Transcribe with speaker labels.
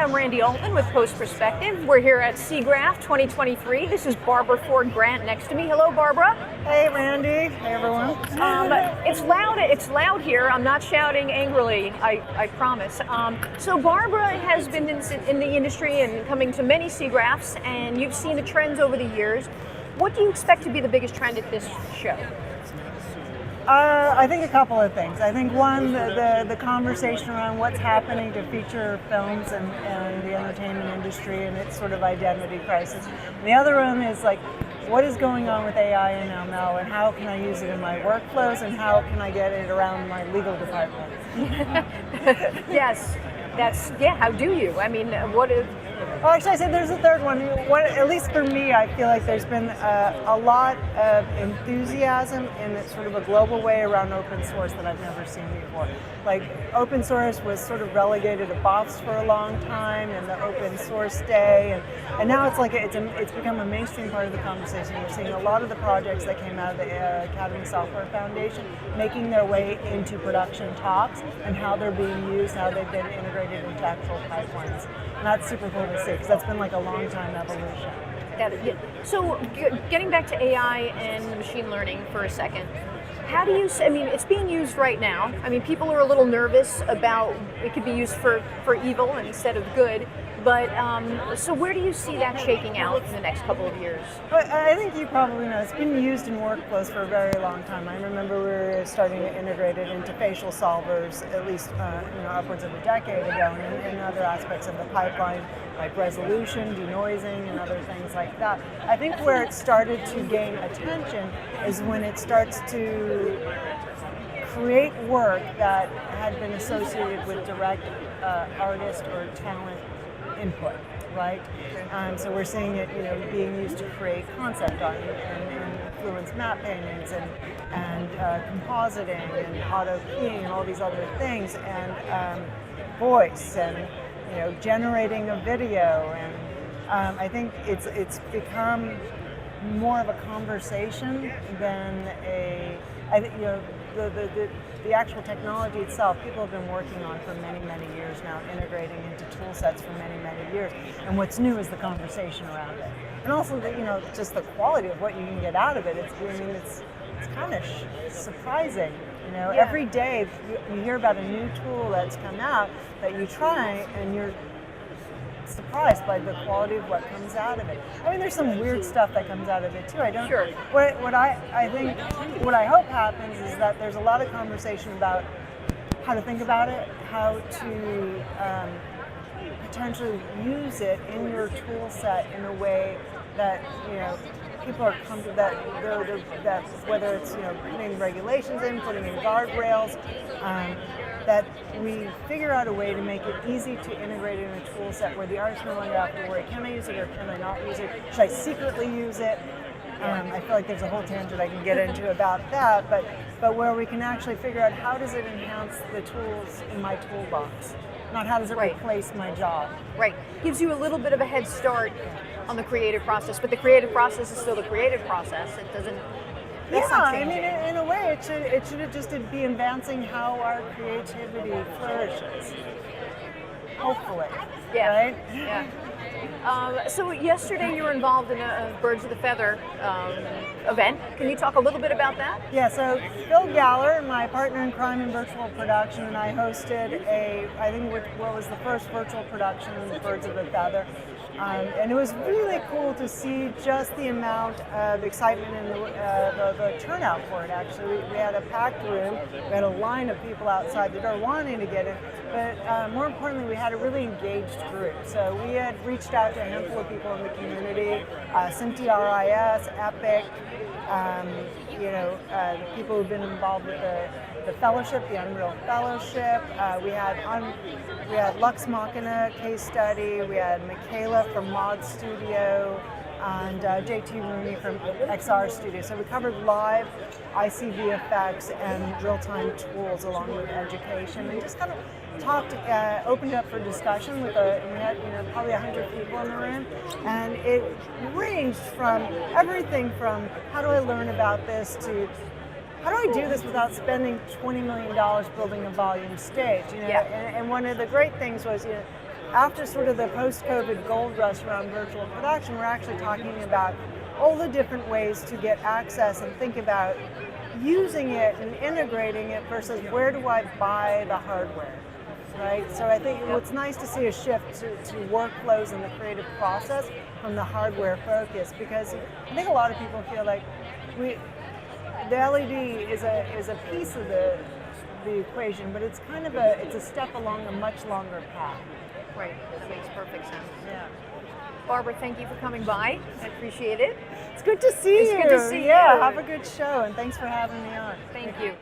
Speaker 1: I'm Randy Altman with Post Perspective. We're here at SIGGRAPH 2023. This is Barbara Ford Grant next to me. Hello, Barbara.
Speaker 2: Hey, Randy. Hey, everyone.
Speaker 1: It's loud here. I'm not shouting angrily, I promise. So Barbara has been in the industry and coming to many SIGGRAPHs, and you've seen the trends over the years. What do you expect to be the biggest trend at this show?
Speaker 2: I think a couple of things. I think one, the conversation around what's happening to feature films and the entertainment industry and its sort of identity crisis. And the other one is like, what is going on with AI and ML, and how can I use it in my workflows, and how can I get it around my legal department?
Speaker 1: Yes, how do you? I mean, what is...
Speaker 2: Well, actually, I said there's a third one. At least for me, I feel like there's been a lot of enthusiasm in a sort of a global way around open source that I've never seen before. Like, open source was sort of relegated to BOFs for a long time, and the Open Source Day, and now it's like it's become a mainstream part of the conversation. You're seeing a lot of the projects that came out of the Academy Software Foundation making their way into production talks and how they're being used, how they've been integrated into actual pipelines. And that's super cool to see, because that's been like a long time evolution.
Speaker 1: So getting back to AI and machine learning for a second, how do you, I mean, it's being used right now. I mean, people are a little nervous about it could be used for evil instead of good. But so where do you see that shaking out in the next couple of years?
Speaker 2: Well, I think you probably know it's been used in workflows for a very long time. I remember we were starting to integrate it into facial solvers at least upwards of a decade ago, and in other aspects of the pipeline like resolution, denoising, and other things like that. I think where it started to gain attention is when it starts to create work that had been associated with direct artist or talent input, right? So we're seeing it, being used to create concept art and influence map paintings and compositing and auto keying and all these other things, and voice and generating a video, and I think it's become more of a conversation than the actual technology itself, people have been working on for many, many years now, integrating into tool sets for many, many years. And what's new is the conversation around it. And also, just the quality of what you can get out of it. It's kind of surprising. Every day you hear about a new tool that's come out that you try, and you're surprised by the quality of what comes out of it. I mean, there's some weird stuff that comes out of it too.
Speaker 1: Sure.
Speaker 2: What I hope happens is that there's a lot of conversation about how to think about it, how to potentially use it in your tool set in a way that people are comfortable, that whether it's putting regulations in, putting in guardrails, that we figure out a way to make it easy to integrate in a tool set where the artist no longer have to worry, can I use it or can I not use it? Should I secretly use it? I feel like there's a whole tangent I can get into about that, but where we can actually figure out how does it enhance the tools in my toolbox, not how does it replace my job.
Speaker 1: Right. Gives you a little bit of a head start on the creative process, but the creative process is still the creative process. It doesn't.
Speaker 2: I mean, in a way, it should just be advancing how our creativity flourishes. Hopefully.
Speaker 1: Yeah.
Speaker 2: Right?
Speaker 1: Yeah. So yesterday you were involved in a Birds of the Feather event. Can you talk a little bit about that?
Speaker 2: Yeah, so Phil Galler, my partner in crime in virtual production, and I hosted what was the first virtual production of Birds of the Feather. And it was really cool to see just the amount of excitement and the turnout for it, actually. We had a packed room, we had a line of people outside the door wanting to get in, but more importantly, we had a really engaged group. So we had reached out to a handful of people in the community, SynthRIS, Epic, the people who've been involved with the fellowship, the Unreal Fellowship. We had Lux Machina case study. We had Michaela from Mod Studio and JT Rooney from XR Studio. So we covered live ICV effects and real-time tools along with education, and just kind of opened it up for discussion we had probably 100 people in the room, and it ranged from everything from how do I learn about this to how do I do this without spending $20 million building a volume stage? And one of the great things was, after sort of the post-COVID gold rush around virtual production, we're actually talking about all the different ways to get access and think about using it and integrating it versus where do I buy the hardware, right? So I think it's nice to see a shift to workflows and the creative process from the hardware focus, because I think a lot of people feel like the LED is a piece of the equation, but it's kind of a step along a much longer path.
Speaker 1: Right, that makes perfect sense.
Speaker 2: Yeah.
Speaker 1: Barbara, thank you for coming by. I appreciate it.
Speaker 2: It's good to see you.
Speaker 1: It's good to see
Speaker 2: Yeah,
Speaker 1: you.
Speaker 2: have a good show, and thanks for having me on.
Speaker 1: Thank you.